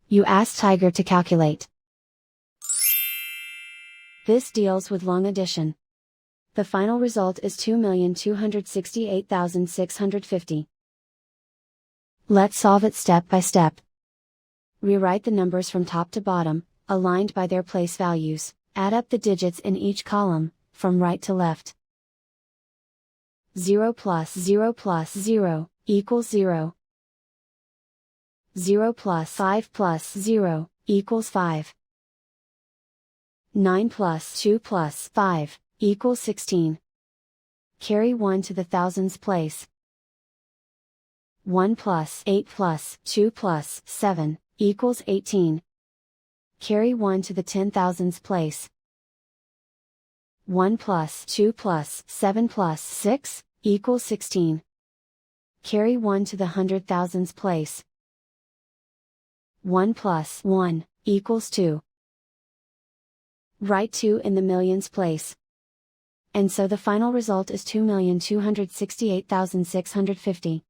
You ask Tiger to calculate. This deals with long addition. The final result is 2,268,650. Let's solve it step by step. Rewrite the numbers from top to bottom, aligned by their place values. Add up the digits in each column, from right to left. 0 plus 0 plus 0 equals 0. 0 plus 5 plus 0 equals 5. 9 plus 2 plus 5 equals 16. Carry 1 to the thousands place. 1 plus 8 plus 2 plus 7 equals 18. Carry 1 to the 10,000s place. 1 plus 2 plus 7 plus 6 equals 16. Carry 1 to the 100,000s place. 1 plus 1 equals 2. Write 2 in the millions place. And so the final result is 2,268,650.